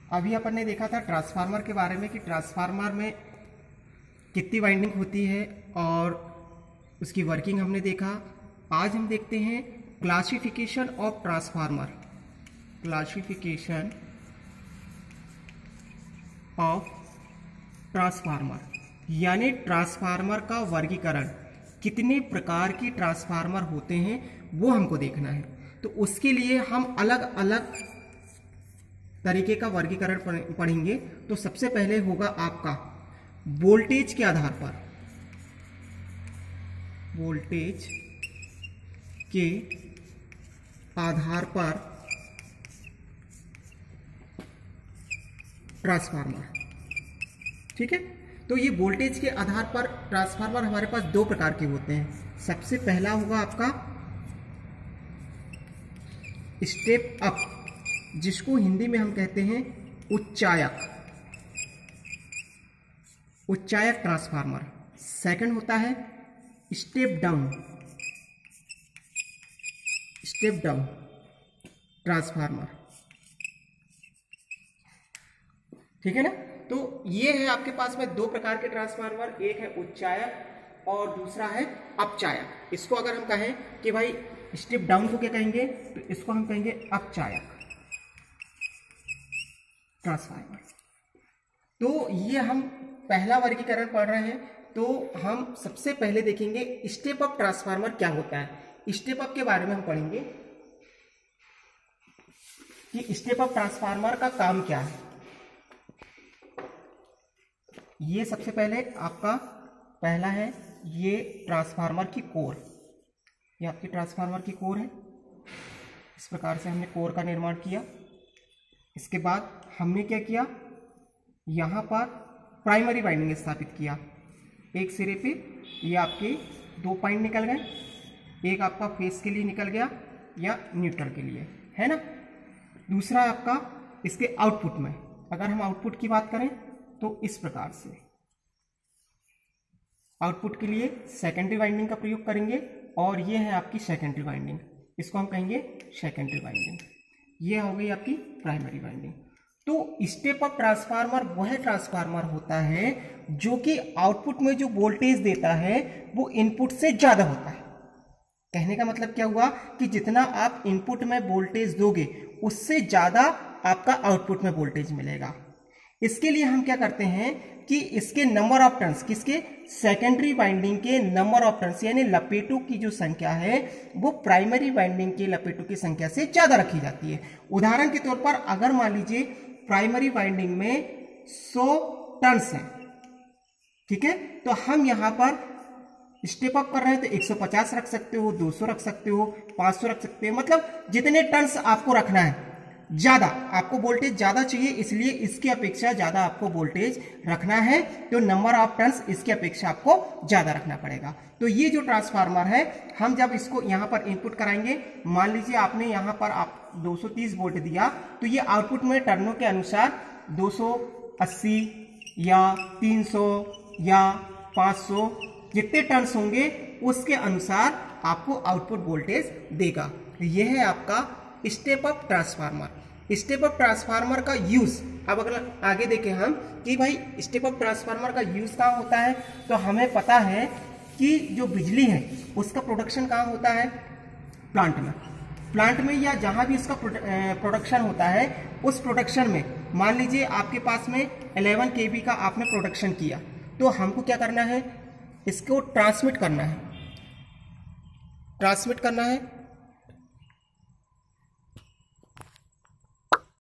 अभी अपन ने देखा था ट्रांसफार्मर के बारे में कि ट्रांसफार्मर में कितनी वाइंडिंग होती है और उसकी वर्किंग हमने देखा। आज हम देखते हैं classification of transformer, classification of transformer, यानी ट्रांसफार्मर का वर्गीकरण। कितने प्रकार की ट्रांसफार्मर होते हैं वो हमको देखना है। तो उसके लिए हम अलग अलग तरीके का वर्गीकरण पढ़ेंगे। तो सबसे पहले होगा आपका वोल्टेज के आधार पर, वोल्टेज के आधार पर ट्रांसफार्मर। ठीक है, तो ये वोल्टेज के आधार पर ट्रांसफार्मर हमारे पास दो प्रकार के होते हैं। सबसे पहला होगा आपका स्टेप अप, जिसको हिंदी में हम कहते हैं उच्चायक, उच्चायक ट्रांसफार्मर। सेकंड होता है step down, step down transformer. ठीक है ना। तो ये है आपके पास में दो प्रकार के ट्रांसफार्मर, एक है उच्चायक और दूसरा है अपचायक। इसको अगर हम कहें कि भाई स्टेप डाउन को क्या कहेंगे, तो इसको हम कहेंगे अपचायक ट्रांसफार्मर। तो ये हम पहला वर्गीकरण पढ़ रहे हैं। तो हम सबसे पहले देखेंगे स्टेप अप ट्रांसफार्मर क्या होता है। स्टेप अप के बारे में हम पढ़ेंगे कि स्टेप अप ट्रांसफार्मर का काम क्या है। ये सबसे पहले आपका पहला है, ये ट्रांसफार्मर की कोर, ये आपकी ट्रांसफार्मर की कोर है। इस प्रकार से हमने कोर का निर्माण किया। इसके बाद हमने क्या किया, यहाँ पर प्राइमरी वाइंडिंग स्थापित किया। एक सिरे पे ये आपके दो पॉइंट निकल गए, एक आपका फेस के लिए निकल गया या न्यूट्रल के लिए, है ना। दूसरा आपका इसके आउटपुट में, अगर हम आउटपुट की बात करें तो इस प्रकार से आउटपुट के लिए सेकेंडरी वाइंडिंग का प्रयोग करेंगे और ये है आपकी सेकेंडरी वाइंडिंग, इसको हम कहेंगे सेकेंडरी वाइंडिंग। ये हो गई आपकी प्राइमरी वाइंडिंग। तो स्टेप अप ट्रांसफार्मर वह ट्रांसफार्मर होता है जो कि आउटपुट में जो वोल्टेज देता है वो इनपुट से ज्यादा होता है। कहने का मतलब क्या हुआ कि जितना आप इनपुट में वोल्टेज दोगे उससे ज्यादा आपका आउटपुट में वोल्टेज मिलेगा। इसके लिए हम क्या करते हैं कि इसके नंबर ऑफ टर्न्स, किसके, सेकेंडरी वाइंडिंग के नंबर ऑफ टर्न्स यानी लपेटों की जो संख्या है वो प्राइमरी वाइंडिंग के लपेटों की संख्या से ज्यादा रखी जाती है। उदाहरण के तौर पर अगर मान लीजिए प्राइमरी वाइंडिंग में 100 टर्न्स हैं, ठीक है, तो हम यहां पर स्टेप अप कर रहे हैं तो 150 रख सकते हो, 200 रख सकते हो, 500 रख सकते हो। मतलब जितने टर्न्स आपको रखना है, ज्यादा आपको वोल्टेज ज्यादा चाहिए इसलिए इसकी अपेक्षा ज्यादा आपको वोल्टेज रखना है, तो नंबर ऑफ टर्न्स इसकी अपेक्षा आपको ज्यादा रखना पड़ेगा। तो ये जो ट्रांसफार्मर है, हम जब इसको यहां पर इनपुट कराएंगे, मान लीजिए आपने यहां पर आप 230 वोल्ट दिया, तो ये आउटपुट में टर्नों के अनुसार 280 या 300 या 500 जितने टर्न्स होंगे उसके अनुसार आपको आउटपुट वोल्टेज देगा। यह है आपका step up transformer. Step up transformer का यूज, अब अगर आगे देखें हम कि भाई स्टेप अप ट्रांसफार्मर का यूज कहाँ होता है, तो हमें पता है कि जो बिजली है उसका प्रोडक्शन कहाँ होता है, प्लांट में। प्लांट में या जहां भी इसका प्रोडक्शन होता है, उस प्रोडक्शन में मान लीजिए आपके पास में 11 kV का आपने प्रोडक्शन किया, तो हमको क्या करना है, इसको ट्रांसमिट करना है। ट्रांसमिट करना है